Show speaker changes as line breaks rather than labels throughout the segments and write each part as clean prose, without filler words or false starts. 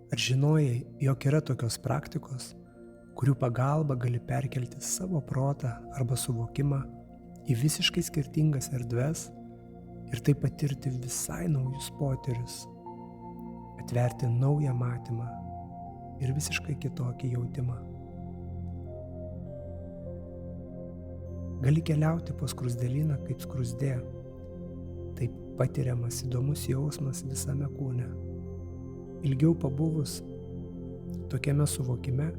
Ar žinojai, jog yra tokios praktikos, kurių pagalba gali perkelti savo protą arba suvokimą į visiškai skirtingas erdves ir taip patirti visai naujus potyrius, atverti naują matymą ir visiškai kitokį jautimą? Gali keliauti po skruzdėlyną kaip skruzdė. Taip patiriamas įdomus jausmas visame kūne. Ilgiau pabuvus tokiame suvokime,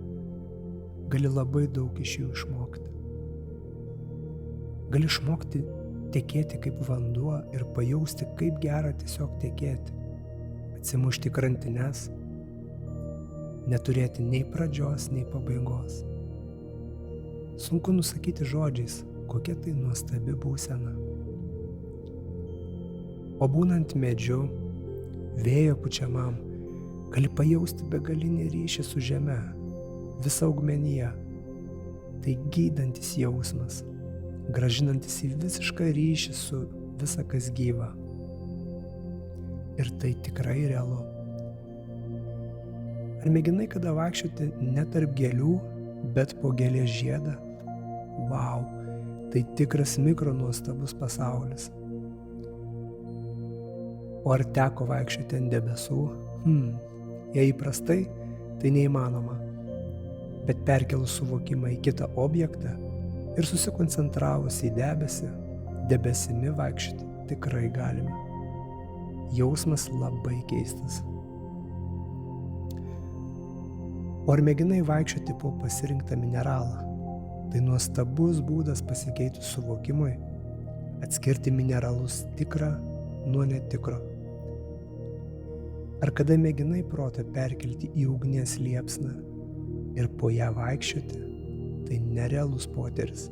gali labai daug iš jų išmokti. Gali išmokti tekėti kaip vanduo ir pajausti, kaip gera tiesiog tekėti, atsimušti į krantines, neturėti nei pradžios, nei pabaigos. Sunku nusakyti žodžiais, kokia tai nuostabi būsena. O būnant medžiu, vėjo pučiamam, gali pajausti begalinį ryšį su žeme, visa augmenija. Tai gydantis jausmas, grąžinantis į visišką ryšį su visa kas gyva. Ir tai tikrai realu. Ar mėginai kada vaikščioti ne tarp gėlių, bet po gėlės žiedą? Vau, tai tikras nuostabus pasaulis. O ar teko vaikščioti ant debesų? Jei įprastai, tai neįmanoma. Bet perkelus suvokimą į kitą objektą ir susikoncentravus į debesį, debesimi vaikščioti tikrai galime. Jausmas labai keistas. O ar mėginai vaikščioti po pasirinktą mineralą? Tai nuostabus būdas pasikeitus suvokimui, atskirti mineralus tikrą nuo netikro. Ar kada mėginai protą perkelti į ugnies liepsną ir po ją vaikščioti? Tai nerealus potyris.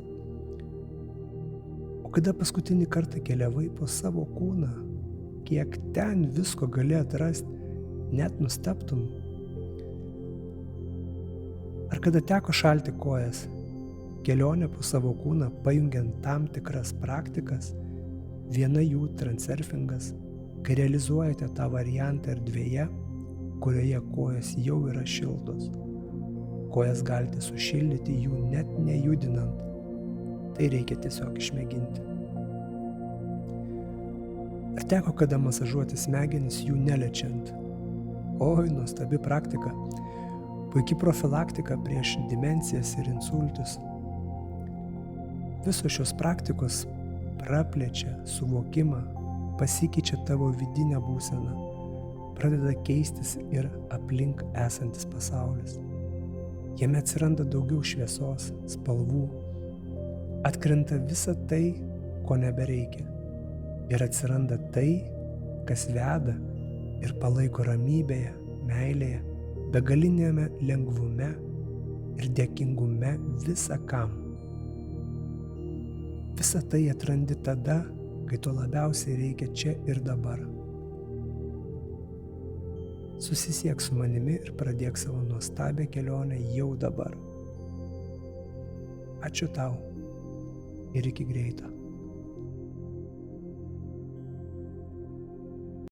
O kada paskutinį kartą keliavai po savo kūną, kiek ten visko gali atrasti, net nustebtum? Ar kada teko šalti kojas? Kelionė po savo kūną pajungiant tam tikras praktikas, viena jų transurfingas, kai realizuojate tą variantą erdvėje, kurioje kojas jau yra šiltos. Kojas galite sušildyti jų net nejudinant. Tai reikia tiesiog išmėginti. Ar teko kada masažuoti smegenis jų neliečiant? Oi, nuostabi praktika. Puikia profilaktika prieš demencijas ir insultus. Visos šios praktikos praplečia suvokimą, pasikeičia tavo vidinę būseną, pradeda keistis ir aplink esantis pasaulis. Jame atsiranda daugiau šviesos, spalvų, atkrenta visa tai, ko nebereikia. Ir atsiranda tai, kas veda ir palaiko ramybėje, meilėje, begalinėme lengvume ir dėkingume visa kam. Visą tai atrandi tada, kai to labiausiai reikia čia ir dabar. Susisiek su manimi ir pradėk savo nuostabią kelionę jau dabar. Ačiū tau ir iki greito.